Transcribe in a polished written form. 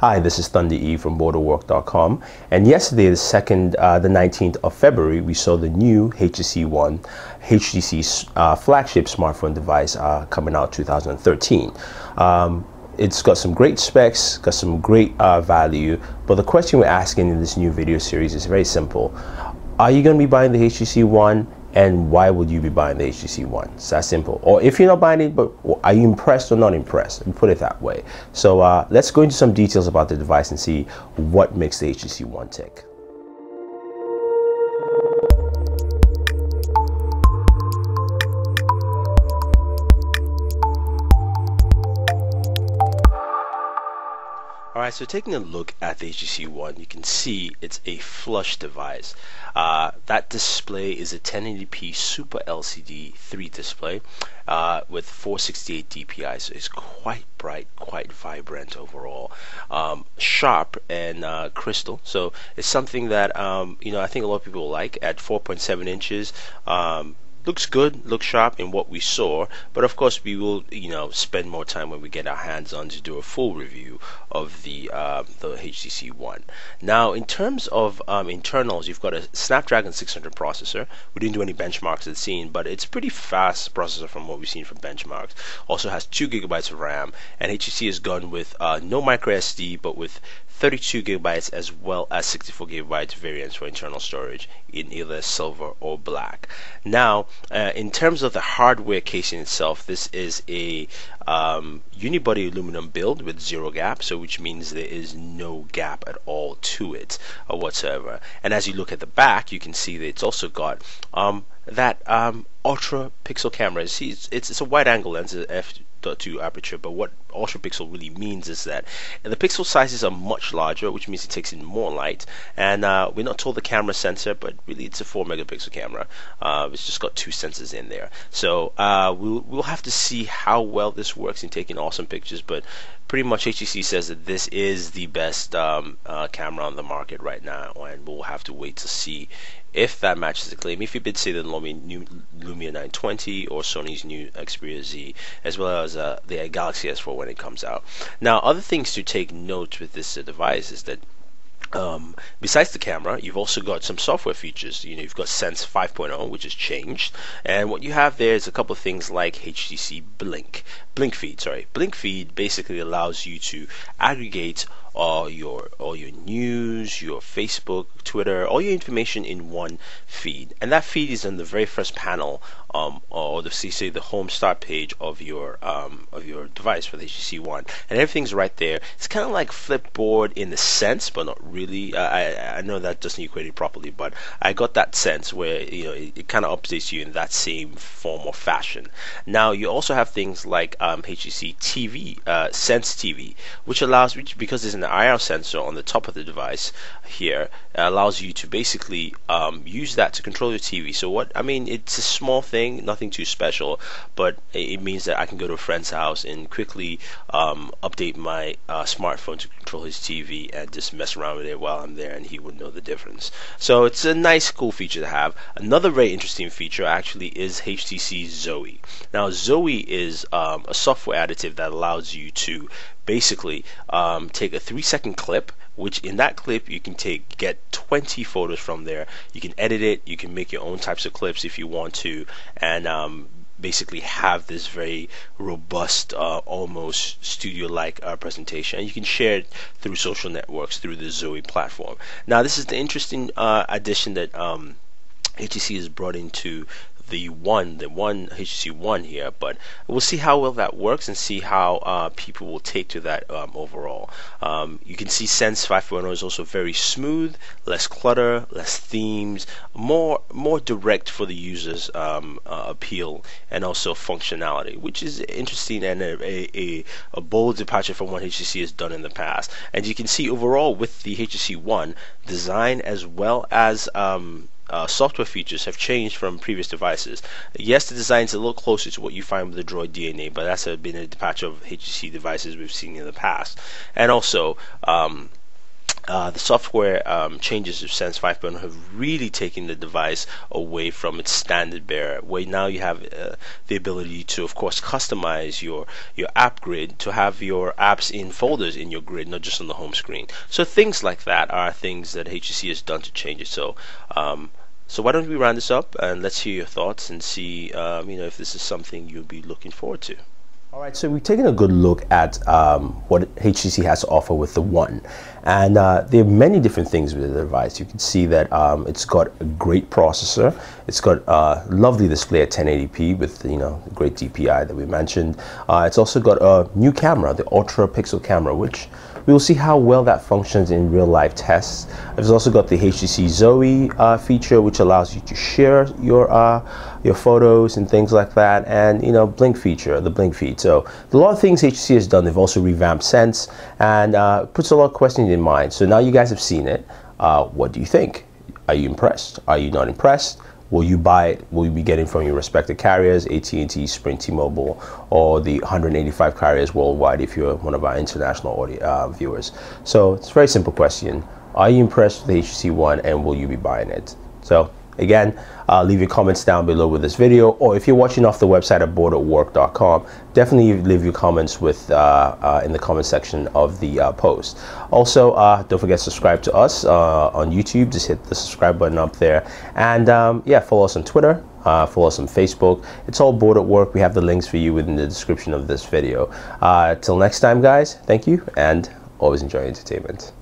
Hi, this is Thunder E from Booredatwork.com, and yesterday, the 19th of February, we saw the new HTC One, HTC's flagship smartphone device coming out 2013. It's got some great specs, got some great value, but the question we're asking in this new video series is very simple. Are you going to be buying the HTC One? And why would you be buying the HTC One? It's that simple. Or if you're not buying it, but are you impressed or not impressed? Let me put it that way. So let's go into some details about the device and see what makes the HTC One tick. Alright, so taking a look at the HTC One, you can see it's a flush device. That display is a 1080p Super LCD 3 display with 468 dpi, so it's quite bright, quite vibrant overall, sharp and crystal. So it's something that I think a lot of people like. At 4.7 inches. Looks good, looks sharp in what we saw, but of course we will, spend more time when we get our hands on to do a full review of the HTC One. Now, in terms of internals, you've got a Snapdragon 600 processor. We didn't do any benchmarks at scene, but it's pretty fast processor from what we've seen from benchmarks. Also has 2 gigabytes of RAM, and HTC has gone with no micro SD, but with 32 gigabytes as well as 64 gigabytes variants for internal storage in either silver or black. Now, in terms of the hardware casing itself, this is a unibody aluminum build with 0 gap, so which means there is no gap at all to it whatsoever. And as you look at the back, you can see that it's also got that Ultrapixel camera. See, it's a wide angle lens, f.2 aperture, but what Ultrapixel really means is that the pixel sizes are much larger, which means it takes in more light. And we're not told the camera sensor, but really it's a 4 megapixel camera. It's just got 2 sensors in there. So we'll have to see how well this works in taking awesome pictures, but pretty much HTC says that this is the best camera on the market right now, and we'll have to wait to see if that matches the claim. If you did say the new Lumia 920 or Sony's new Xperia Z, as well as the Galaxy S4 when it comes out. Now, other things to take note with this device is that besides the camera, you've also got some software features. You've got Sense 5.0, which has changed, and what you have there is a couple of things like HTC BlinkFeed. BlinkFeed basically allows you to aggregate all your news, your Facebook, Twitter, all your information in one feed, and that feed is on the very first panel, or the home start page of your device for the HTC One, and everything's right there. It's kind of like Flipboard in the sense, but not really. I know that doesn't equate it properly, but I got that sense where it kind of updates you in that same form or fashion. Now, you also have things like HTC TV, SenseTV, which allows, because there's an IR sensor on the top of the device here, allows you to basically use that to control your TV. So it's a small thing, nothing too special, but it means that I can go to a friend's house and quickly update my smartphone to control his TV and just mess around with it while I'm there, and he would know the difference. So it's a nice, cool feature to have. Another very interesting feature actually is HTC Zoe. Now, Zoe is a software additive that allows you to basically take a 3-second clip, which in that clip you can get 20 photos from there. You can edit it, you can make your own types of clips if you want to, and basically have this very robust, almost studio-like presentation, and you can share it through social networks through the Zoe platform. Now, this is the interesting addition that HTC has brought into the one HTC One here, but we'll see how well that works and see how people will take to that overall. You can see Sense 5.0 is also very smooth, less clutter, less themes, more direct for the user's appeal, and also functionality, which is interesting and a bold departure from what HTC has done in the past. And you can see overall with the HTC One, design as well as software features have changed from previous devices. Yes, the design is a little closer to what you find with the Droid DNA, but that's been a departure of HTC devices we've seen in the past. And also, The software changes of Sense 5.0 have really taken the device away from its standard bearer, where now you have the ability to, of course, customize your app grid to have your apps in folders in your grid, not just on the home screen. So things like that are things that HTC has done to change it. So so why don't we round this up and let's hear your thoughts and see if this is something you'll be looking forward to. All right, so we've taken a good look at what HTC has to offer with the One, and there are many different things with the device. You can see that it's got a great processor, it's got a lovely display at 1080p with the great DPI that we mentioned. It's also got a new camera, the Ultrapixel camera, which we will see how well that functions in real life tests. It's also got the HTC Zoe feature, which allows you to share your photos and things like that, and Blink feature, the BlinkFeed. So a lot of things HTC has done. They've also revamped Sense and puts a lot of questions in mind. So now you guys have seen it. What do you think? Are you impressed? Are you not impressed? Will you buy it? Will you be getting from your respective carriers, AT&T, Sprint, T-Mobile, or the 185 carriers worldwide if you're one of our international viewers? So it's a very simple question. Are you impressed with the HTC One, and will you be buying it? So again, leave your comments down below with this video, or if you're watching off the website at Booredatwork.com, definitely leave your comments in the comment section of the post. Also, don't forget to subscribe to us on YouTube. Just hit the subscribe button up there, and yeah, follow us on Twitter, follow us on Facebook. It's all Bored at Work. We have the links for you within the description of this video. Till next time, guys, thank you, and always enjoy entertainment.